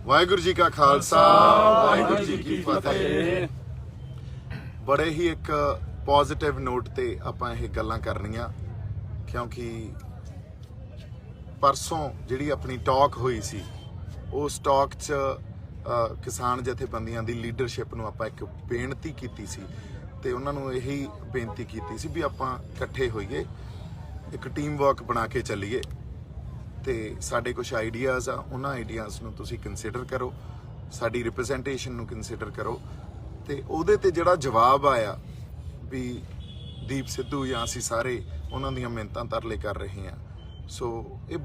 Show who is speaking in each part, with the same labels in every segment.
Speaker 1: वाहिगुरू जी का खालसा वाहिगुरू जी की फतेह। बड़े ही एक पॉजिटिव नोट ते आपां ये गल्लां करनियां क्योंकि परसों जिहड़ी अपनी टॉक हुई सी उस टॉक च किसान जथेबंदियां दी लीडरशिप नूं आपां एक बेनती कीती सी ते उन्हां नूं यही बेनती कीती सी भी आपां इकट्ठे होईए, एक टीम वर्क बना के चलीए ते साडे कुछ आइडियाज़ आ उन्हां आइडियाज़ नूं तुसीं कंसीडर करो, साडी रिप्रजेंटेशन नूं कंसीडर करो ते उहदे ते जिहड़ा जवाब आया भी दीप सिद्धू या असीं सारे उन्हां दीयां मिन्नतां तरले कर रहे हैं। सो ये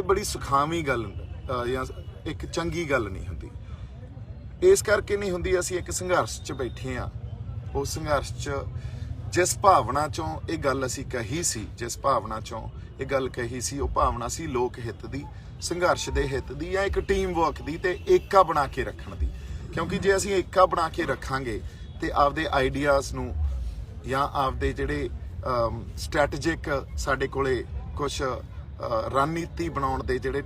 Speaker 1: बड़ी सुखावी गल या एक चंगी गल नहीं हुंदी। इस करके नहीं हुंदी असीं एक संघर्ष च बैठे हाँ, उस संघर्ष च जिस भावना चों ये गल असीं कही सी, जिस भावना चों ये गल कही सी, वो भावना सी लोक हित दी, संघर्ष दे हित दी या एक टीम वर्क दी ते एका बना के रखण दी। क्योंकि जे असीं एका बना के रखांगे ते आपदे आइडियाज़ नूं या आपदे जिहड़े स्ट्रैटेजिक साडे कोले कुछ रणनीति बनाउण दे जिहड़े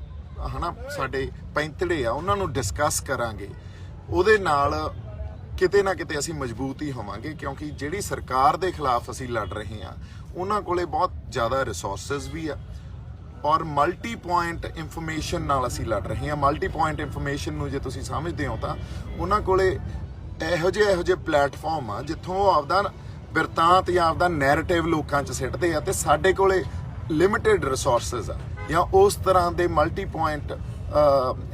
Speaker 1: हना साडे पैंतड़े आ उन्हां नूं डिस्कस करांगे, उहदे नाल किते ना किते असीं मजबूत ही होवांगे। क्योंकि जिहड़ी सरकार दे खिलाफ असीं लड़ रहे हैं उन्हां कोले बहुत ज़्यादा रिसोर्सिस भी आ और मल्टी पॉइंट इंफॉर्मेशन नाल असीं लड़ रहे हैं। मल्टी पॉइंट इंफॉर्मेशन नूं जे तुसीं समझदे हो तां उन्हां कोले इहो ਜਿਹੇ प्लेटफॉर्म आ जिथों ਉਹ ਆਪਦਾ ਬਿਰਤਾਂਤ ਜਾਂ ਆਪਦਾ ਨੈਰੇਟਿਵ ਲੋਕਾਂ 'ਚ ਸਿੱਟਦੇ ਆ ਤੇ ਸਾਡੇ ਕੋਲੇ ਲਿਮਿਟਿਡ ਰਿਸੋਰਸਿਸ ਆ ਜਾਂ ਉਸ ਤਰ੍ਹਾਂ ਦੇ ਮਲਟੀ ਪੁਆਇੰਟ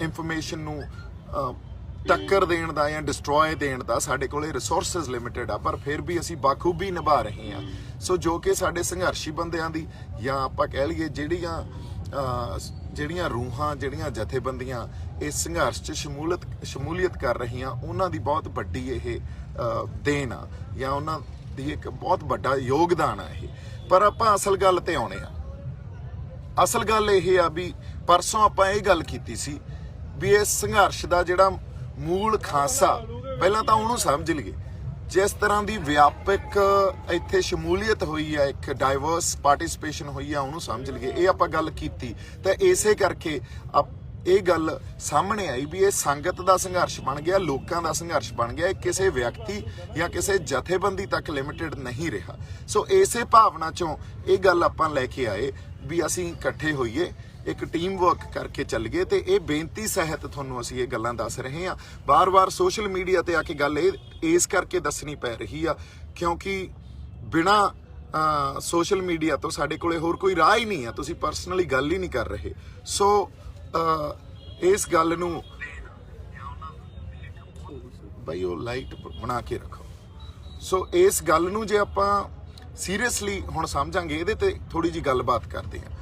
Speaker 1: ਇੰਫੋਰਮੇਸ਼ਨ ਨੂੰ टक्कर देण दा या डिस्ट्रॉय देण दा साडे कोले रिसोर्सिस लिमिटेड आ, पर फिर भी असीं बाखूबी निभा रहे हैं। सो जो कि साडे संघर्षी बंदियां दी या आपां कह लईए ਜਿਹੜੀਆਂ रूहां ਜਿਹੜੀਆਂ जथेबंदियां इस संघर्ष च शमूलीयत कर रही उन्हां दी बहुत वड्डी ये देन आ या उन्हां दी एक बहुत वड्डा योगदान आ ये। पर आपां असल गल ते आउणे आ। असल गल ये आ भी परसों आपां ये गल कीती सी भी इस संघर्ष दा जिहड़ा मूल खासा पहला तो उन्होंने समझ लीए। जिस तरह की व्यापक इत्थे शमूलीयत हुई है, एक डाइवर्स पार्टिसिपेशन हुई है, उन्होंने समझ लीए। ये आपां गल कीती तो इसे करके ये गल सामने आई भी ये संगत का संघर्ष बन गया, लोगों का संघर्ष बन गया, किसी व्यक्ति या किसी जथेबंदी तक लिमिटेड नहीं रहा। सो इसे भावना चों ये गल आपां लैके आए भी असीं इकट्ठे होईए, एक टीम वर्क करके चल गए तो ये बेनती सहित थोनों असीं ये गल्लां दस रहे हैं। बार बार सोशल मीडिया ते आके गल इस करके दसनी पै रही आ क्योंकि बिना सोशल मीडिया तो साडे कोले होर कोई राह ही नहीं है, तुसीं परसनली गल ही नहीं कर रहे। सो इस गल नूं बई वो लाइट बना के रखो। सो इस गल नूं जे आपां सीरीयसली हुण समझांगे इहदे ते थोड़ी जी गलबात करते हैं।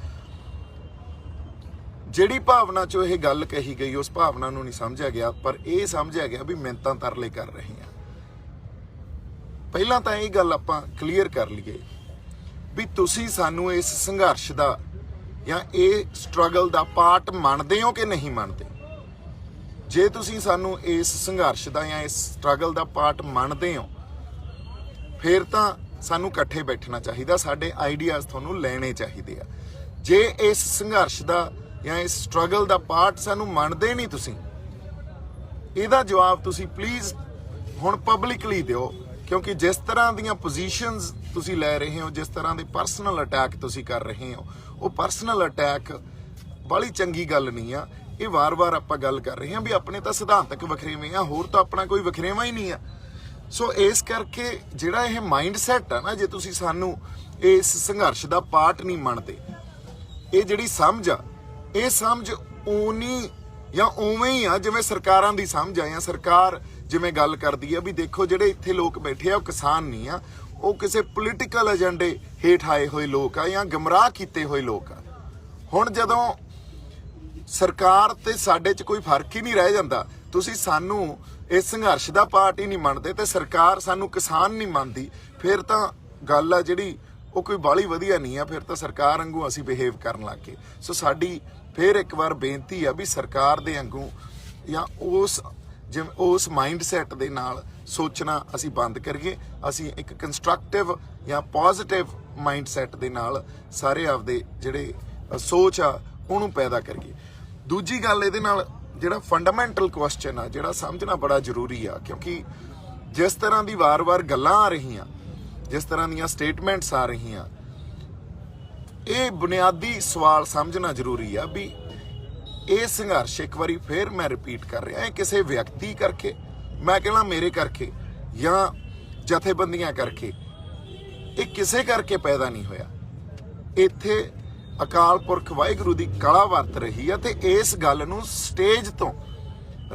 Speaker 1: जिहड़ी भावना चो यह गल कही गई उस भावना नूं नहीं समझा गया, पर यह समझा गया भी मिन्नतां तरले कर रहे हैं। पहलां तां ये गल आपां क्लीयर कर लईए भी तुसीं सानूं इस संघर्ष दा या इस स्ट्रगल दा पार्ट मनदे हो कि नहीं मनदे। जे तुसीं सानूं इस संघर्ष दा या इस स्ट्रगल दा पार्ट मनदे हो फिर तां सानूं इकट्ठे बैठना चाहिदा, साडे आइडियाज़ तुहानूं लैणे चाहीदे आ। जे इस संघर्ष दा या इस स्ट्रगल दा पार्ट सानू मनदे नहीं तुसीं, इहदा जवाब तुसीं प्लीज़ हुण पब्लिकली दिओ। क्योंकि जिस तरह दीयां पोजीशनस तुसीं लै रहे हो, जिस तरह दे परसनल अटैक तुसीं कर रहे हो, वो परसनल अटैक बड़ी चंगी गल नहीं आ। ये वार वार आपां गल कर रहे हैं भी अपने तो सिद्धांतक वखरेवे आ, होर तो अपना कोई वखरेवा ही नहीं आ। सो इस करके जिहड़ा ये माइंड सैट आ ना, जे तुसीं सानू इस संघर्ष दा पार्ट नहीं मनदे, ये जिहड़ी समझ आ ये समझ उनी या उवें ही आ जिवें सरकारां दी समझ आ। या सरकार जिवें गल करदी आ भी देखो जिहड़े इत्थे लोग बैठे आ वो किसान नहीं आ, वो किसी पोलीटिकल एजेंडे हेठ आए हुए लोग आ या गमराह कीते हुए लोग आ। हुण जदों सरकार ते साडे च कोई फर्क ही नहीं रह जांदा, तुसीं सानू इस संघर्ष दा पार्ट ही नहीं मनदे ते सरकार सानू किसान नहीं मनदी, फिर तां गल आ जिहड़ी वो कोई बाली वधिया नहीं है। फिर तो सरकार वांगू असीं बिहेव करन लग गए। सो साडी फिर एक बार बेनती है भी सरकार दे वांगू या उस माइंड सैट दे नाल सोचना असीं बंद करिए। असीं एक कंस्ट्रक्टिव या पॉजिटिव माइंड सैट दे नाल सारे आपदे जिहड़े सोच आ उहनूं पैदा करिए। दूजी गल इहदे नाल ਜਿਹੜਾ ਫੰਡਾਮੈਂਟਲ ਕੁਐਸਚਨ ਆ, ਜਿਹੜਾ ਸਮਝਣਾ ਬੜਾ ਜ਼ਰੂਰੀ ਆ, ਕਿਉਂਕਿ ਜਿਸ ਤਰ੍ਹਾਂ ਦੀ ਵਾਰ-ਵਾਰ ਗੱਲਾਂ ਆ ਰਹੀਆਂ, ਜਿਸ ਤਰ੍ਹਾਂ ਦੀਆਂ ਸਟੇਟਮੈਂਟਸ ਆ ਰਹੀਆਂ, ਇਹ ਬੁਨਿਆਦੀ ਸਵਾਲ ਸਮਝਣਾ ਜ਼ਰੂਰੀ ਆ ਵੀ ਇਹ ਸੰਘਰਸ਼, ਇੱਕ ਵਾਰੀ ਫੇਰ ਮੈਂ ਰਿਪੀਟ ਕਰ ਰਿਹਾ, ਇਹ ਕਿਸੇ ਵਿਅਕਤੀ ਕਰਕੇ, ਮੈਂ ਕਹਿਣਾ ਮੇਰੇ ਕਰਕੇ ਜਾਂ ਜਥੇਬੰਦੀਆਂ ਕਰਕੇ, ਇਹ ਕਿਸੇ ਕਰਕੇ ਪੈਦਾ ਨਹੀਂ ਹੋਇਆ। ਇੱਥੇ ਅਕਾਲ ਪੁਰਖ ਵਾਹਿਗੁਰੂ ਦੀ ਕਲਾ ਵਰਤ ਰਹੀ ਆ ਤੇ ਇਸ ਗੱਲ ਨੂੰ ਸਟੇਜ ਤੋਂ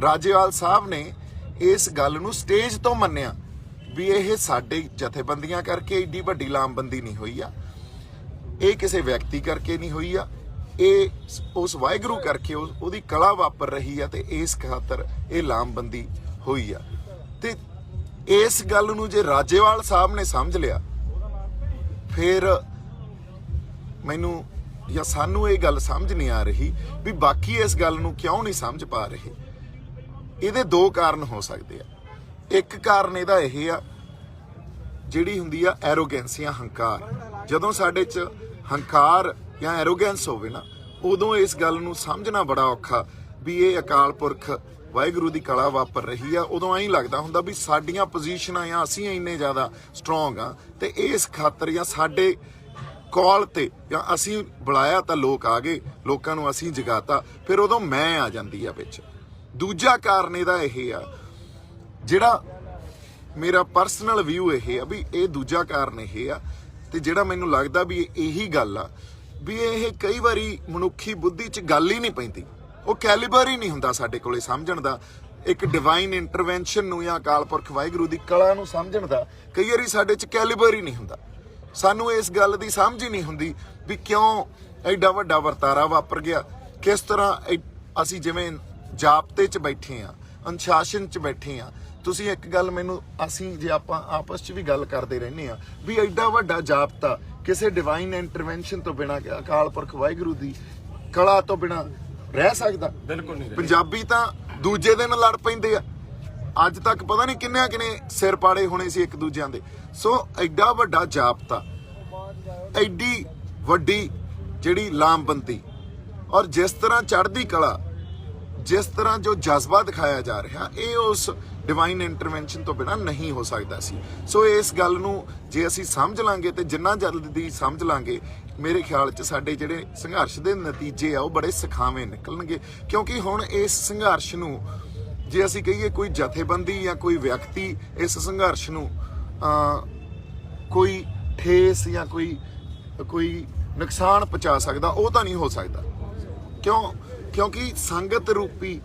Speaker 1: ਰਾਜੇਵਾਲ ਸਾਹਿਬ ਨੇ ਇਸ ਗੱਲ ਨੂੰ ਸਟੇਜ ਤੋਂ ਮੰਨਿਆ ਵੀ ਇਹ ਸਾਡੇ ਜਥੇਬੰਦੀਆਂ ਕਰਕੇ ਏਡੀ ਵੱਡੀ ਲਾਮਬੰਦੀ ਨਹੀਂ ਹੋਈ ਆ, ਇਹ ਕਿਸੇ ਵਿਅਕਤੀ ਕਰਕੇ ਨਹੀਂ ਹੋਈ ਆ, ਇਹ ਉਸ ਵਾਹਿਗੁਰੂ ਕਰਕੇ ਉਹਦੀ ਕਲਾ ਵਾਪਰ ਰਹੀ ਆ ਤੇ ਇਸ ਖਾਤਰ ਇਹ ਲਾਮਬੰਦੀ ਹੋਈ ਆ। ਤੇ ਇਸ ਗੱਲ ਨੂੰ ਜੇ ਰਾਜੇਵਾਲ ਸਾਹਿਬ ਨੇ ਸਮਝ ਲਿਆ, ਫਿਰ ਮੈਨੂੰ ਜਾਂ ਸਾਨੂੰ ਇਹ ਗੱਲ ਸਮਝ ਨਹੀਂ ਆ ਰਹੀ ਵੀ ਬਾਕੀ ਇਸ ਗੱਲ ਨੂੰ ਕਿਉਂ ਨਹੀਂ ਸਮਝ ਪਾ ਰਹੇ। ਇਹਦੇ ਦੋ ਕਾਰਨ ਹੋ ਸਕਦੇ ਆ। ਇੱਕ ਕਾਰਨ ਇਹਦਾ ਇਹ ਆ, ਜਿਹੜੀ ਹੁੰਦੀ ਆ ਐਰੋਗੈਂਸ ਜਾਂ ਹੰਕਾਰ। ਜਦੋਂ ਸਾਡੇ 'ਚ ਹੰਕਾਰ ਜਾਂ ਐਰੋਗੈਂਸ ਹੋਵੇ ਨਾ, ਉਦੋਂ ਇਸ ਗੱਲ ਨੂੰ ਸਮਝਣਾ ਬੜਾ ਔਖਾ ਵੀ ਇਹ ਅਕਾਲ ਪੁਰਖ ਵਾਹਿਗੁਰੂ ਦੀ ਕਲਾ ਵਾਪਰ ਰਹੀ ਆ। ਉਦੋਂ ਐਂ ਲੱਗਦਾ ਹੁੰਦਾ ਵੀ ਸਾਡੀਆਂ ਪੋਜੀਸ਼ਨਾਂ ਜਾਂ ਅਸੀਂ ਇੰਨੇ ਜ਼ਿਆਦਾ ਸਟਰੋਂਗ ਆ ਤੇ ਇਸ ਖਾਤਰ ਜਾਂ ਸਾਡੇ ਕਾਲ ਤੇ ਜਾਂ ਅਸੀਂ ਬੁਲਾਇਆ ਤਾਂ ਲੋਕ ਆ ਗਏ, ਲੋਕਾਂ ਨੂੰ ਅਸੀਂ ਜਗਾਤਾ, ਫਿਰ ਉਦੋਂ ਮੈਂ ਆ ਜਾਂਦੀ ਆ ਵਿੱਚ। ਦੂਜਾ ਕਾਰਨ ਇਹਦਾ ਇਹ ਆ, ਜਿਹੜਾ ਮੇਰਾ ਪਰਸਨਲ ਵਿਊ ਇਹ ਆ ਵੀ ਇਹ ਦੂਜਾ ਕਾਰਨ ਇਹ ਆ, ਤੇ ਜਿਹੜਾ ਮੈਨੂੰ ਲੱਗਦਾ ਵੀ ਇਹੀ ਗੱਲ ਆ ਵੀ ਇਹ ਕਈ ਵਾਰੀ ਮਨੁੱਖੀ ਬੁੱਧੀ 'ਚ ਗੱਲ ਹੀ ਨਹੀਂ ਪੈਂਦੀ, ਉਹ ਕੈਲੀਬਰ ਹੀ ਨਹੀਂ ਹੁੰਦਾ ਸਾਡੇ ਕੋਲੇ ਸਮਝਣ ਦਾ। ਇੱਕ ਡਿਵਾਈਨ ਇੰਟਰਵੈਂਸ਼ਨ ਨੂੰ ਜਾਂ ਅਕਾਲ ਪੁਰਖ ਵਾਹਿਗੁਰੂ ਦੀ ਕਲਾ ਨੂੰ ਸਮਝਣ ਦਾ ਕਈ ਵਾਰੀ ਸਾਡੇ 'ਚ ਕੈਲੀਬਰ ਹੀ ਨਹੀਂ ਹੁੰਦਾ। ਸਾਨੂੰ ਇਸ ਗੱਲ ਦੀ ਸਮਝ ਹੀ ਨਹੀਂ ਹੁੰਦੀ ਵੀ ਕਿਉਂ ਐਡਾ ਵੱਡਾ ਵਰਤਾਰਾ ਵਾਪਰ ਗਿਆ, ਕਿਸ ਤਰ੍ਹਾਂ ਅਸੀਂ ਜਿਵੇਂ ਜਾਬਤੇ 'ਚ ਬੈਠੇ ਆ, ਅਨੁਸ਼ਾਸਨ 'ਚ ਬੈਠੇ ਆ। ਤੁਸੀਂ ਇੱਕ ਗੱਲ ਮੈਨੂੰ, ਅਸੀਂ ਜੇ ਆਪਾਂ ਆਪਸ 'ਚ ਵੀ ਗੱਲ ਕਰਦੇ ਰਹਿੰਦੇ ਆ ਵੀ ਐਡਾ ਵੱਡਾ ਜਾਬਤਾ ਕਿਸੇ ਡਿਵਾਈਨ ਇੰਟਰਵੈਂਸ਼ਨ ਤੋਂ ਬਿਨਾਂ, ਅਕਾਲ ਪੁਰਖ ਵਾਹਿਗੁਰੂ ਦੀ ਕਲਾ ਤੋਂ ਬਿਨਾਂ ਰਹਿ ਸਕਦਾ? ਬਿਲਕੁਲ ਨਹੀਂ। ਪੰਜਾਬੀ ਤਾਂ ਦੂਜੇ ਦਿਨ ਲੜ ਪੈਂਦੇ ਆ, ਅੱਜ ਤੱਕ ਪਤਾ ਨਹੀਂ ਕਿੰਨੇ ਸਿਰ ਪਾੜੇ ਹੋਣੇ ਸੀ ਇੱਕ ਦੂਜਿਆਂ ਦੇ। ਸੋ ਐਡਾ ਵੱਡਾ ਜਾਬਤਾ, ਐਡੀ ਵੱਡੀ ਜਿਹੜੀ ਲਾਮਬੰਦੀ, ਔਰ ਜਿਸ ਤਰ੍ਹਾਂ ਚੜ੍ਹਦੀ ਕਲਾ, ਜਿਸ ਤਰ੍ਹਾਂ ਜੋ ਜਜ਼ਬਾ ਦਿਖਾਇਆ ਜਾ ਰਿਹਾ, ਇਹ ਉਸ ਡਿਵਾਈਨ ਇੰਟਰਵੈਂਸ਼ਨ ਤੋਂ ਬਿਨਾਂ ਨਹੀਂ ਹੋ ਸਕਦਾ ਸੀ। ਸੋ ਇਸ ਗੱਲ ਨੂੰ ਜੇ ਅਸੀਂ ਸਮਝ ਲਾਂਗੇ ਤੇ ਜਿੰਨਾ ਜਲਦੀ ਸਮਝ ਲਾਂਗੇ, ਮੇਰੇ ਖਿਆਲ 'ਚ ਸਾਡੇ ਜਿਹੜੇ ਸੰਘਰਸ਼ ਦੇ ਨਤੀਜੇ ਆ ਉਹ ਬੜੇ ਸੁਖਾਵੇਂ ਨਿਕਲਣਗੇ। ਕਿਉਂਕਿ ਹੁਣ ਇਸ ਸੰਘਰਸ਼ ਨੂੰ ਜੇ ਅਸੀਂ ਕਹੀਏ ਕੋਈ ਜਥੇਬੰਦੀ ਜਾਂ ਕੋਈ ਵਿਅਕਤੀ ਇਸ ਸੰਘਰਸ਼ ਨੂੰ ਕੋਈ ਠੇਸ ਜਾਂ ਕੋਈ ਨੁਕਸਾਨ ਪਹੁੰਚਾ ਸਕਦਾ, ਉਹ ਤਾਂ ਨਹੀਂ ਹੋ ਸਕਦਾ। ਕਿਉਂਕਿ ਸੰਗਤ ਰੂਪੀ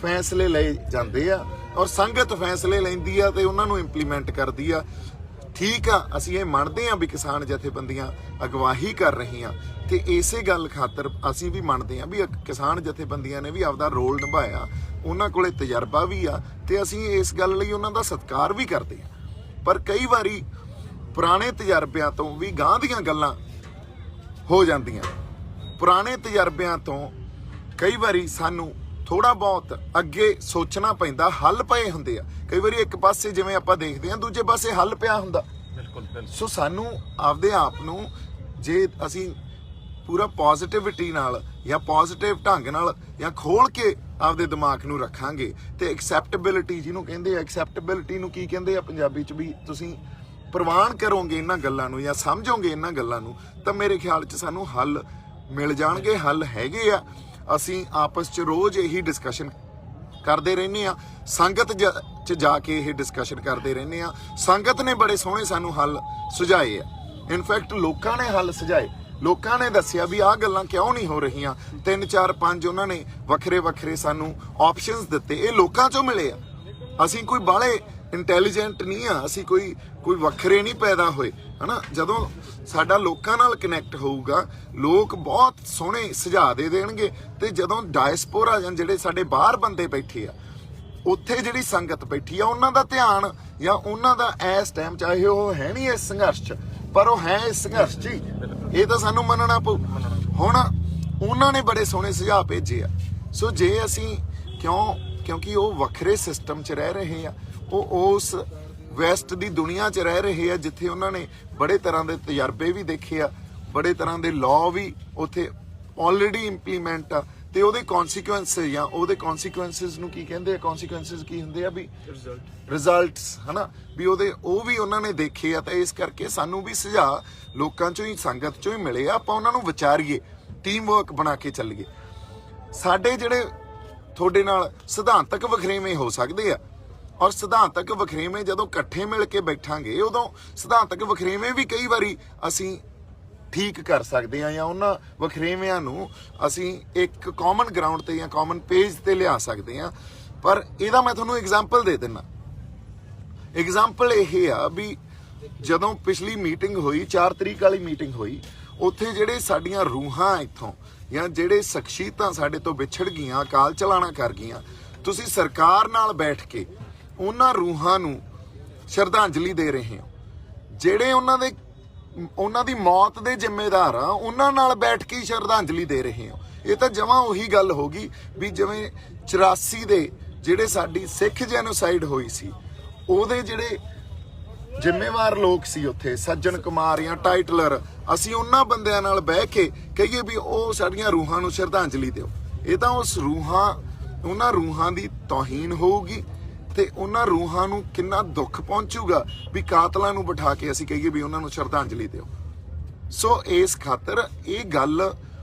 Speaker 1: ਫੈਸਲੇ ਲਏ ਜਾਂਦੇ ਆ, ਔਰ ਸੰਗਤ ਫੈਸਲੇ ਲੈਂਦੀ ਆ ਤੇ ਉਹਨਾਂ ਨੂੰ ਇੰਪਲੀਮੈਂਟ ਕਰਦੀ ਆ। ਠੀਕ ਆ, ਅਸੀਂ ਇਹ ਮੰਨਦੇ ਆ ਵੀ ਕਿਸਾਨ ਜਥੇਬੰਦੀਆਂ ਅਗਵਾਈ ਕਰ ਰਹੀਆਂ, ਤੇ ਇਸੇ ਗੱਲ ਖਾਤਰ ਅਸੀਂ ਵੀ ਮੰਨਦੇ ਆ ਵੀ ਕਿਸਾਨ ਜਥੇਬੰਦੀਆਂ ਨੇ ਵੀ ਆਪਦਾ ਰੋਲ ਨਿਭਾਇਆ, ਉਹਨਾਂ ਕੋਲੇ ਤਜਰਬਾ ਵੀ ਆ, ਤੇ ਅਸੀਂ ਇਸ ਗੱਲ ਲਈ ਉਹਨਾਂ ਦਾ ਸਤਿਕਾਰ ਵੀ ਕਰਦੇ ਆ। ਪਰ ਕਈ ਵਾਰੀ ਪੁਰਾਣੇ ਤਜਰਬਿਆਂ ਤੋਂ ਵੀ ਗਾਂਹ ਦੀਆਂ ਗੱਲਾਂ ਹੋ ਜਾਂਦੀਆਂ। ਪੁਰਾਣੇ ਤਜਰਬਿਆਂ ਤੋਂ ਕਈ ਵਾਰੀ ਸਾਨੂੰ ਥੋੜਾ ਬਹੁਤ ਅੱਗੇ ਸੋਚਣਾ ਪੈਂਦਾ, ਹੱਲ ਪਏ ਹੁੰਦੇ ਆ। ਕਈ ਵਾਰੀ ਇੱਕ ਪਾਸੇ ਜਿਵੇਂ ਆਪਾਂ ਦੇਖਦੇ ਆ, ਦੂਜੇ ਪਾਸੇ ਹੱਲ ਪਿਆ ਹੁੰਦਾ। ਬਿਲਕੁਲ। ਸੋ ਸਾਨੂੰ ਆਪਦੇ ਆਪ ਨੂੰ ਜੇ ਅਸੀਂ ਪੂਰਾ ਪੋਜ਼ਿਟਿਵਿਟੀ ਨਾਲ ਜਾਂ ਪੋਜ਼ਿਟਿਵ ਢੰਗ ਨਾਲ ਜਾਂ ਖੋਲ ਕੇ ਆਪਦੇ ਦਿਮਾਗ ਨੂੰ ਰੱਖਾਂਗੇ ਤੇ ਐਕਸੈਪਟੇਬਿਲਿਟੀ ਜਿਹਨੂੰ ਕਹਿੰਦੇ ਆ, ਐਕਸੈਪਟੇਬਿਲਿਟੀ ਨੂੰ ਕੀ ਕਹਿੰਦੇ ਆ ਪੰਜਾਬੀ 'ਚ, ਵੀ ਤੁਸੀਂ ਪ੍ਰਵਾਨ ਕਰੋਗੇ ਇਹਨਾਂ ਗੱਲਾਂ ਨੂੰ ਜਾਂ ਸਮਝੋਗੇ ਇਹਨਾਂ ਗੱਲਾਂ ਨੂੰ, ਤਾਂ ਮੇਰੇ ਖਿਆਲ 'ਚ ਸਾਨੂੰ ਹੱਲ ਮਿਲ ਜਾਣਗੇ। ਹੱਲ ਹੈਗੇ ਆ। ਅਸੀਂ ਆਪਸ 'ਚ ਰੋਜ਼ ਇਹੀ ਡਿਸਕਸ਼ਨ ਕਰਦੇ ਰਹਿੰਦੇ ਆ, ਸੰਗਤ 'ਚ ਜਾ ਕੇ ਇਹ ਡਿਸਕਸ਼ਨ ਕਰਦੇ ਰਹਿੰਦੇ ਆ। ਸੰਗਤ ਨੇ ਬੜੇ ਸੋਹਣੇ ਸਾਨੂੰ ਹੱਲ ਸੁਝਾਏ ਆ। ਇਨਫੈਕਟ ਲੋਕਾਂ ਨੇ ਹੱਲ ਸੁਝਾਏ, ਲੋਕਾਂ ਨੇ ਦੱਸਿਆ ਵੀ ਆਹ ਗੱਲਾਂ ਕਿਉਂ ਨਹੀਂ ਹੋ ਰਹੀਆਂ। 3 4 5 ਉਹਨਾਂ ਨੇ ਵੱਖਰੇ ਸਾਨੂੰ ਆਪਸ਼ਨਸ ਦਿੱਤੇ, ਇਹ ਲੋਕਾਂ 'ਚੋਂ ਮਿਲੇ ਆ। ਅਸੀਂ ਕੋਈ ਬਾਹਲੇ ਇੰਟੈਲੀਜੈਂਟ ਨਹੀਂ ਆ, ਅਸੀਂ ਕੋਈ ਵੱਖਰੇ ਨਹੀਂ ਪੈਦਾ ਹੋਏ, ਹਨਾ। ਜਦੋਂ ਸਾਡਾ ਲੋਕਾਂ ਨਾਲ ਕਨੈਕਟ ਹੋਊਗਾ, ਲੋਕ ਬਹੁਤ ਸੋਹਣੇ ਸੁਝਾਅ ਦੇ ਦੇਣਗੇ। ਤੇ ਜਦੋਂ ਡਾਇਸਪੋਰਾ ਜਾਂ ਜਿਹੜੇ ਸਾਡੇ ਬਾਹਰ ਬੰਦੇ ਬੈਠੇ ਆ, ਉੱਥੇ ਜਿਹੜੀ ਸੰਗਤ ਬੈਠੀ ਆ, ਉਹਨਾਂ ਦਾ ਧਿਆਨ ਜਾਂ ਉਹਨਾਂ ਦਾ ਇਸ ਟਾਈਮ, ਚਾਹੇ ਉਹ ਹੈ ਨਹੀਂ ਇਸ ਸੰਘਰਸ਼ 'ਚ, ਪਰ ਉਹ ਹੈ ਇਸ ਸੰਘਰਸ਼ 'ਚ ਹੀ, ਇਹ ਤਾਂ ਸਾਨੂੰ ਮੰਨਣਾ ਪਊ। ਹੁਣ ਉਹਨਾਂ ਨੇ ਬੜੇ ਸੋਹਣੇ ਸੁਝਾਅ ਭੇਜੇ ਆ। ਸੋ ਜੇ ਅਸੀਂ ਕਿਉਂਕਿ ਉਹ ਵੱਖਰੇ ਸਿਸਟਮ 'ਚ ਰਹਿ ਰਹੇ ਆ, ਉਹ ਉਸ ਵੈਸਟ ਦੀ ਦੁਨੀਆ 'ਚ ਰਹਿ ਰਹੇ ਆ, ਜਿੱਥੇ ਉਹਨਾਂ ਨੇ ਬੜੇ ਤਰ੍ਹਾਂ ਦੇ ਤਜਰਬੇ ਵੀ ਦੇਖੇ ਆ, ਬੜੇ ਤਰ੍ਹਾਂ ਦੇ ਲਾਅ ਵੀ ਉੱਥੇ ਆਲਰੇਡੀ ਇੰਪਲੀਮੈਂਟ ਆ, ਤੇ ਉਹਦੇ ਕਨਸੀਕੁਐਂਸ ਜਾਂ ਉਹਦੇ ਕਨਸੀਕੁਐਂਸਸ ਨੂੰ ਕੀ ਕਹਿੰਦੇ ਆ, ਕਨਸੀਕੁਐਂਸਸ ਕੀ ਹੁੰਦੇ ਆ ਵੀ ਰਿਜ਼ਲਟਸ, ਹਨਾ, ਵੀ ਉਹ ਵੀ ਉਹਨਾਂ ਨੇ ਦੇਖੇ ਆ। ਤਾਂ ਇਸ ਕਰਕੇ ਸਾਨੂੰ ਵੀ ਸੁਝਾਅ ਲੋਕਾਂ ਚੋਂ ਹੀ, ਸੰਗਤ ਚੋਂ ਹੀ ਮਿਲੇ ਆ, ਆਪਾਂ ਉਹਨਾਂ ਨੂੰ ਵਿਚਾਰੀਏ, ਟੀਮ ਵਰਕ ਬਣਾ ਕੇ ਚੱਲੀਏ। ਸਾਡੇ ਜਿਹੜੇ ਤੁਹਾਡੇ ਨਾਲ ਸਿਧਾਂਤਕ ਵਖਰੇਵੇਂ ਹੋ ਸਕਦੇ ਆ, ਔਰ ਸਿਧਾਂਤਕ ਵਖਰੇਵੇਂ ਜਦੋਂ ਇਕੱਠੇ ਮਿਲ ਕੇ ਬੈਠਾਂਗੇ ਉਦੋਂ ਸਿਧਾਂਤਕ ਵਖਰੇਵੇਂ ਵੀ ਕਈ ਵਾਰੀ ਅਸੀਂ ਠੀਕ ਕਰ ਸਕਦੇ ਆ, ਜਾਂ ਉਹਨਾਂ ਵਖਰੇਵਿਆਂ ਨੂੰ ਅਸੀਂ ਇੱਕ ਕਾਮਨ ਗਰਾਊਂਡ ਤੇ ਜਾਂ ਕਾਮਨ ਪੇਜ ਤੇ ਲਿਆ ਸਕਦੇ ਆ। ਪਰ ਇਹਦਾ ਮੈਂ ਤੁਹਾਨੂੰ ਐਗਜ਼ਾਮਪਲ ਦੇ ਦਿੰਦਾ। ਐਗਜ਼ਾਮਪਲ ਇਹ ਆ ਵੀ ਜਦੋਂ ਪਿਛਲੀ ਮੀਟਿੰਗ ਹੋਈ, 4 ਤਰੀਕ ਵਾਲੀ ਮੀਟਿੰਗ ਹੋਈ, ਉੱਥੇ ਜਿਹੜੇ ਸਾਡੀਆਂ ਰੂਹਾਂ ਇੱਥੋਂ ਜਾਂ ਜਿਹੜੇ ਸ਼ਖਸੀਅਤਾਂ ਸਾਡੇ ਤੋਂ ਵਿਛੜ ਗਈਆਂ, ਅਕਾਲ ਚਲਾਣਾ ਕਰ ਗਈਆਂ, ਤੁਸੀਂ ਸਰਕਾਰ ਨਾਲ ਬੈਠ ਕੇ ਉਹਨਾਂ ਰੂਹਾਂ ਨੂੰ ਸ਼ਰਧਾਂਜਲੀ ਦੇ ਰਹੇ ਹੋ। ਜਿਹੜੇ ਉਹਨਾਂ ਦੀ ਮੌਤ ਦੇ ਜ਼ਿੰਮੇਦਾਰ ਆ, ਉਹਨਾਂ ਨਾਲ ਬੈਠ ਕੇ ਸ਼ਰਧਾਂਜਲੀ ਦੇ ਰਹੇ ਹੋ। ਇਹ ਤਾਂ ਜਮਾਂ ਉਹੀ ਗੱਲ ਹੋ ਗਈ ਵੀ ਜਿਵੇਂ 84 ਦੇ ਜਿਹੜੇ ਸਾਡੀ ਸਿੱਖ ਜੈਨੋਸਾਈਡ ਹੋਈ ਸੀ, ਉਹਦੇ ਜਿਹੜੇ ਜ਼ਿੰਮੇਵਾਰ ਲੋਕ ਸੀ ਉੱਥੇ, ਸੱਜਣ ਕੁਮਾਰ ਜਾਂ ਟਾਈਟਲਰ, ਅਸੀਂ ਉਹਨਾਂ ਬੰਦਿਆਂ ਨਾਲ ਬਹਿ ਕੇ ਕਹੀਏ ਵੀ ਉਹ ਸਾਡੀਆਂ ਰੂਹਾਂ ਨੂੰ ਸ਼ਰਧਾਂਜਲੀ ਦਿਓ। ਇਹ ਤਾਂ ਉਹਨਾਂ ਰੂਹਾਂ ਦੀ ਤੋਹੀਨ ਹੋਊਗੀ ਤੇ ਉਹਨਾਂ ਰੂਹਾਂ ਨੂੰ ਕਿੰਨਾ ਦੁੱਖ ਪਹੁੰਚੂਗਾ ਵੀ ਕਾਤਲਾਂ ਨੂੰ ਬਿਠਾ ਕੇ ਅਸੀਂ ਕਹੀਏ ਵੀ ਉਹਨਾਂ ਨੂੰ ਸ਼ਰਧਾਂਜਲੀ ਦਿਓ। ਸੋ ਇਸ ਖਾਤਰ ਇਹ ਗੱਲ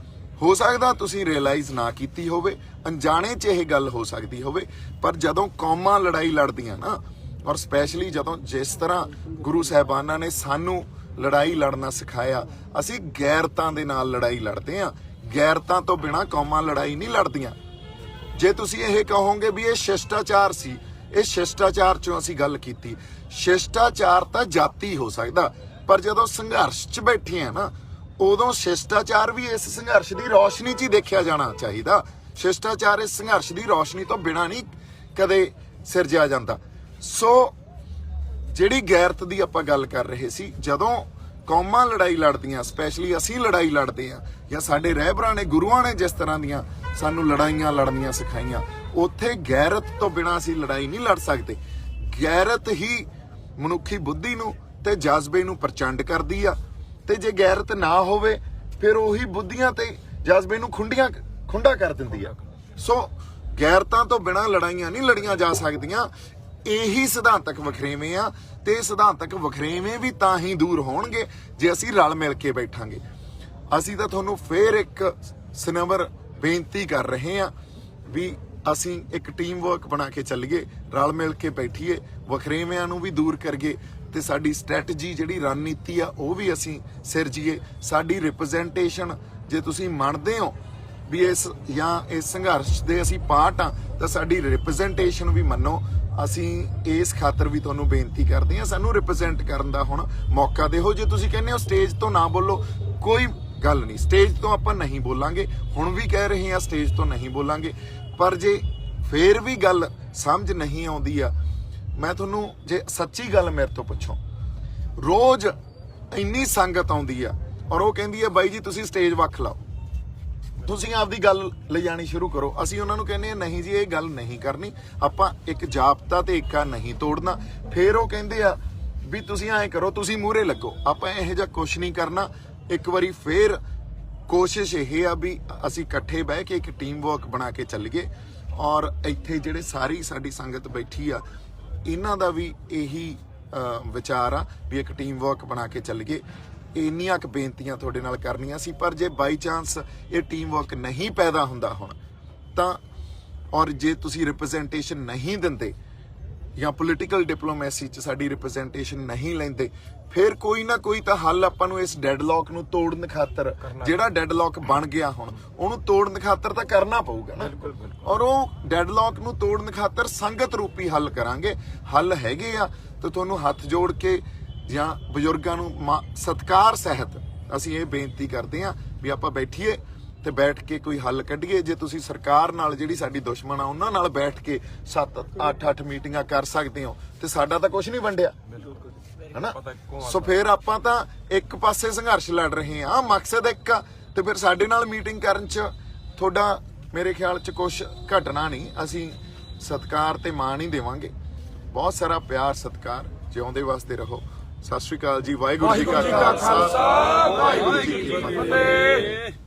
Speaker 1: ਹੋ ਸਕਦਾ ਤੁਸੀਂ ਰਿਅਲਾਈਜ਼ ਨਾ ਕੀਤੀ ਹੋਵੇ, ਅਣਜਾਣੇ 'ਚ ਇਹ ਗੱਲ ਹੋ ਸਕਦੀ ਹੋਵੇ, ਪਰ ਜਦੋਂ ਕੌਮਾਂ ਲੜਾਈ ਲੜਦੀਆਂ ਨਾ, ਔਰ ਸਪੈਸ਼ਲੀ ਜਦੋਂ ਜਿਸ ਤਰ੍ਹਾਂ ਗੁਰੂ ਸਾਹਿਬਾਨਾਂ ਨੇ ਸਾਨੂੰ ਲੜਾਈ ਲੜਨਾ ਸਿਖਾਇਆ, ਅਸੀਂ ਗੈਰਤਾਂ ਦੇ ਨਾਲ ਲੜਾਈ ਲੜਦੇ ਹਾਂ। ਗੈਰਤਾਂ ਤੋਂ ਬਿਨਾਂ ਕੌਮਾਂ ਲੜਾਈ ਨਹੀਂ ਲੜਦੀਆਂ। ਜੇ ਤੁਸੀਂ ਇਹ ਕਹੋਗੇ ਵੀ ਇਹ ਸ਼ਿਸ਼ਟਾਚਾਰ ਸੀ, ਇਹ ਸ਼ਿਸ਼ਟਾਚਾਰ ਚੋਂ ਅਸੀਂ ਗੱਲ ਕੀਤੀ। ਸ਼ਿਸ਼ਟਾਚਾਰ ਤਾਂ ਜਾਤੀ ਹੋ ਸਕਦਾ, ਪਰ ਜਦੋਂ ਸੰਘਰਸ਼ 'ਚ ਬੈਠੇ ਆ ਨਾ, ਉਦੋਂ ਸ਼ਿਸ਼ਟਾਚਾਰ ਵੀ ਇਸ ਸੰਘਰਸ਼ ਦੀ ਰੌਸ਼ਨੀ 'ਚ ਹੀ ਦੇਖਿਆ ਜਾਣਾ ਚਾਹੀਦਾ। ਸ਼ਿਸ਼ਟਾਚਾਰ ਇਸ ਸੰਘਰਸ਼ ਦੀ ਰੌਸ਼ਨੀ ਤੋਂ ਬਿਨਾਂ ਨਹੀਂ ਕਦੇ ਸਿਰਜਿਆ ਜਾਂਦਾ। ਸੋ ਜਿਹੜੀ ਗੈਰਤ ਦੀ ਆਪਾਂ ਗੱਲ ਕਰ ਰਹੇ ਸੀ, ਜਦੋਂ ਕੌਮਾਂ ਲੜਾਈ ਲੜਦੀਆਂ, ਸਪੈਸ਼ਲੀ ਅਸੀਂ ਲੜਾਈ ਲੜਦੇ ਆ, ਜਾਂ ਸਾਡੇ ਰਹਿਬਰਾਂ ਨੇ, ਗੁਰੂਆਂ ਨੇ ਜਿਸ ਤਰ੍ਹਾਂ ਦੀਆਂ ਸਾਨੂੰ ਲੜਾਈਆਂ ਲੜਨੀਆਂ ਸਿਖਾਈਆਂ, ਉੱਥੇ ਗੈਰਤ ਤੋਂ ਬਿਨਾਂ ਅਸੀਂ ਲੜਾਈ ਨਹੀਂ ਲੜ ਸਕਦੇ। ਗੈਰਤ ਹੀ ਮਨੁੱਖੀ ਬੁੱਧੀ ਨੂੰ ਤੇ ਜਜ਼ਬੇ ਨੂੰ ਪ੍ਰਚੰਡ ਕਰਦੀ ਆ, ਤੇ ਜੇ ਗੈਰਤ ਨਾ ਹੋਵੇ ਫਿਰ ਉਹੀ ਬੁੱਧੀਆਂ ਤੇ ਜਜ਼ਬੇ ਨੂੰ ਖੁੰਡਾ ਕਰ ਦਿੰਦੀ ਆ। ਸੋ ਗੈਰਤਾਂ ਤੋਂ ਬਿਨਾਂ ਲੜਾਈਆਂ ਨਹੀਂ ਲੜੀਆਂ ਜਾ ਸਕਦੀਆਂ। ਇਹੀ ਸਿਧਾਂਤਕ ਵਖਰੇਵੇਂ ਆ, ਤੇ ਸਿਧਾਂਤਕ ਵਖਰੇਵੇਂ ਵੀ ਤਾਂ ਹੀ ਦੂਰ ਹੋਣਗੇ ਜੇ ਅਸੀਂ ਰਲ ਮਿਲ ਕੇ ਬੈਠਾਂਗੇ। ਅਸੀਂ ਤਾਂ ਤੁਹਾਨੂੰ ਫੇਰ ਇੱਕ ਸਨਵਰ ਬੇਨਤੀ ਕਰ ਰਹੇ ਹਾਂ ਵੀ ਅਸੀਂ ਇੱਕ ਟੀਮ ਵਰਕ ਬਣਾ ਕੇ ਚੱਲੀਏ, ਰਲ ਮਿਲ ਕੇ ਬੈਠੀਏ, ਵਖਰੇਵਿਆਂ ਨੂੰ ਵੀ ਦੂਰ ਕਰੀਏ, ਤੇ ਸਾਡੀ ਸਟ੍ਰੈਟਜੀ ਜਿਹੜੀ ਰਣਨੀਤੀ ਆ ਉਹ ਵੀ ਅਸੀਂ ਸਿਰਜੀਏ। ਸਾਡੀ ਰਿਪਰੈਜ਼ੈਂਟੇਸ਼ਨ, ਜੇ ਤੁਸੀਂ ਮੰਨਦੇ ਹੋ ਵੀ ਇਸ ਸੰਘਰਸ਼ ਦੇ ਅਸੀਂ ਪਾਰਟ ਆ, ਤਾਂ ਸਾਡੀ ਰਿਪਰੈਜ਼ੈਂਟੇਸ਼ਨ ਵੀ ਮੰਨੋ। ਅਸੀਂ ਇਸ ਖਾਤਰ ਵੀ ਤੁਹਾਨੂੰ ਬੇਨਤੀ ਕਰਦੇ ਹਾਂ, ਸਾਨੂੰ ਰਿਪਰੈਜ਼ੈਂਟ ਕਰਨ ਦਾ ਹੁਣ ਮੌਕਾ ਦਿਓ। ਜੇ ਤੁਸੀਂ ਕਹਿੰਦੇ ਹੋ ਸਟੇਜ ਤੋਂ ਨਾ ਬੋਲੋ, ਕੋਈ ਗੱਲ ਨਹੀਂ, ਸਟੇਜ ਤੋਂ ਆਪਾਂ ਨਹੀਂ ਬੋਲਾਂਗੇ। ਹੁਣ ਵੀ ਕਹਿ ਰਹੇ ਹਾਂ ਸਟੇਜ ਤੋਂ ਨਹੀਂ ਬੋਲਾਂਗੇ, ਪਰ ਜੇ ਫੇਰ ਵੀ ਗੱਲ ਸਮਝ ਨਹੀਂ ਆਉਂਦੀ ਆ, ਮੈਂ ਤੁਹਾਨੂੰ ਜੇ ਸੱਚੀ ਗੱਲ ਮੇਰੇ ਤੋਂ ਪੁੱਛੋ, ਰੋਜ਼ ਇੰਨੀ ਸੰਗਤ ਆਉਂਦੀ ਆ ਔਰ ਉਹ ਕਹਿੰਦੀ ਆ ਬਾਈ ਜੀ ਤੁਸੀਂ ਸਟੇਜ ਵੱਖ ਲਾਓ, ਤੁਸੀਂ ਆਪਦੀ ਗੱਲ ਲਿਜਾਣੀ ਸ਼ੁਰੂ ਕਰੋ। ਅਸੀਂ ਉਹਨਾਂ ਨੂੰ ਕਹਿੰਦੇ ਆ ਨਹੀਂ ਜੀ ਇਹ ਗੱਲ ਨਹੀਂ ਕਰਨੀ, ਆਪਾਂ ਇੱਕ ਜਾਬਤਾ ਤੇ ਏਕਾ ਨਹੀਂ ਤੋੜਨਾ। ਫੇਰ ਉਹ ਕਹਿੰਦੇ ਆ ਵੀ ਤੁਸੀਂ ਐਂ ਕਰੋ, ਤੁਸੀਂ ਮੂਹਰੇ ਲੱਗੋ। ਆਪਾਂ ਇਹੋ ਜਿਹਾ ਕੁਛ ਨਹੀਂ ਕਰਨਾ। ਇੱਕ ਵਾਰੀ ਫੇਰ ਕੋਸ਼ਿਸ਼ ਇਹ ਆ ਵੀ ਅਸੀਂ ਇਕੱਠੇ ਬਹਿ ਕੇ ਇੱਕ ਟੀਮ ਵਰਕ ਬਣਾ ਕੇ ਚੱਲੀਏ, ਔਰ ਇੱਥੇ ਜਿਹੜੇ ਸਾਰੀ ਸਾਡੀ ਸੰਗਤ ਬੈਠੀ ਆ, ਇਹਨਾਂ ਦਾ ਵੀ ਇਹੀ ਵਿਚਾਰ ਆ ਵੀ ਇੱਕ ਟੀਮ ਵਰਕ ਬਣਾ ਕੇ ਚੱਲੀਏ। ਇੰਨੀਆਂ ਕੁ ਬੇਨਤੀਆਂ ਤੁਹਾਡੇ ਨਾਲ ਕਰਨੀਆਂ ਸੀ, ਪਰ ਜੇ ਬਾਈ ਚਾਂਸ ਇਹ ਟੀਮ ਵਰਕ ਨਹੀਂ ਪੈਦਾ ਹੁੰਦਾ ਹੁਣ ਤਾਂ, ਔਰ ਜੇ ਤੁਸੀਂ ਰਿਪਰੈਜ਼ੈਂਟੇਸ਼ਨ ਨਹੀਂ ਦਿੰਦੇ ਜਾਂ ਪੋਲੀਟੀਕਲ ਡਿਪਲੋਮੈਸੀ 'ਚ ਸਾਡੀ ਰਿਪਰੈਜ਼ੈਂਟੇਸ਼ਨ ਨਹੀਂ ਲੈਂਦੇ, ਫਿਰ ਕੋਈ ਨਾ ਕੋਈ ਤਾਂ ਹੱਲ ਆਪਾਂ ਨੂੰ ਇਸ ਡੈਡਲੌਕ ਨੂੰ ਤੋੜਨ ਖਾਤਰ, ਜਿਹੜਾ ਡੈਡਲੌਕ ਬਣ ਗਿਆ ਹੁਣ, ਉਹਨੂੰ ਤੋੜਨ ਖਾਤਰ ਤਾਂ ਕਰਨਾ ਪਊਗਾ ਨਾ। ਔਰ ਉਹ ਡੈਡਲੌਕ ਨੂੰ ਤੋੜਨ ਖਾਤਰ ਸੰਗਤ ਰੂਪੀ ਹੱਲ ਕਰਾਂਗੇ। ਹੱਲ ਹੈਗੇ ਆ, ਤੇ ਤੁਹਾਨੂੰ ਹੱਥ ਜੋੜ ਕੇ ਜਾਂ ਬਜ਼ੁਰਗਾਂ ਨੂੰ ਸਤਿਕਾਰ ਸਹਿਤ ਅਸੀਂ ਇਹ ਬੇਨਤੀ ਕਰਦੇ ਹਾਂ ਵੀ ਆਪਾਂ ਬੈਠੀਏ ਤੇ ਬੈਠ ਕੇ ਕੋਈ ਹੱਲ ਕੱਢੀਏ। ਜੇ ਤੁਸੀਂ ਸਰਕਾਰ ਨਾਲ, ਜਿਹੜੀ ਸਾਡੀ ਦੁਸ਼ਮਣ ਆ, ਉਹਨਾਂ ਨਾਲ ਬੈਠ ਕੇ 7-8 ਮੀਟਿੰਗਾਂ ਕਰ ਸਕਦੇ ਹੋ, ਤੇ ਸਾਡਾ ਤਾਂ ਕੁਝ ਨਹੀਂ ਵੰਡਿਆ ਹਨਾ। ਸੋ ਫਿਰ ਆਪਾਂ ਤਾਂ ਇੱਕ ਪਾਸੇ ਸੰਘਰਸ਼ ਲੜ ਰਹੇ ਹਾਂ, ਮਕਸਦ ਇੱਕ ਆ, ਤੇ ਫਿਰ ਸਾਡੇ ਨਾਲ ਮੀਟਿੰਗ ਕਰਨ 'ਚ ਤੁਹਾਡਾ ਮੇਰੇ ਖਿਆਲ 'ਚ ਕੁਛ ਘਟਣਾ ਨਹੀਂ। ਅਸੀਂ ਸਤਿਕਾਰ ਤੇ ਮਾਣ ਹੀ ਦੇਵਾਂਗੇ। ਬਹੁਤ ਸਾਰਾ ਪਿਆਰ, ਸਤਿਕਾਰ। ਜਿਉਂਦੇ ਵਸਦੇ ਰਹੋ। ਸਤਿ ਸ਼੍ਰੀ ਅਕਾਲ ਜੀ। ਵਾਹਿਗੁਰੂ ਜੀ ਕਾ ਖਾਲਸਾ, ਵਾਹਿਗੁਰੂ ਜੀ ਕੀ ਫਤਿਹ।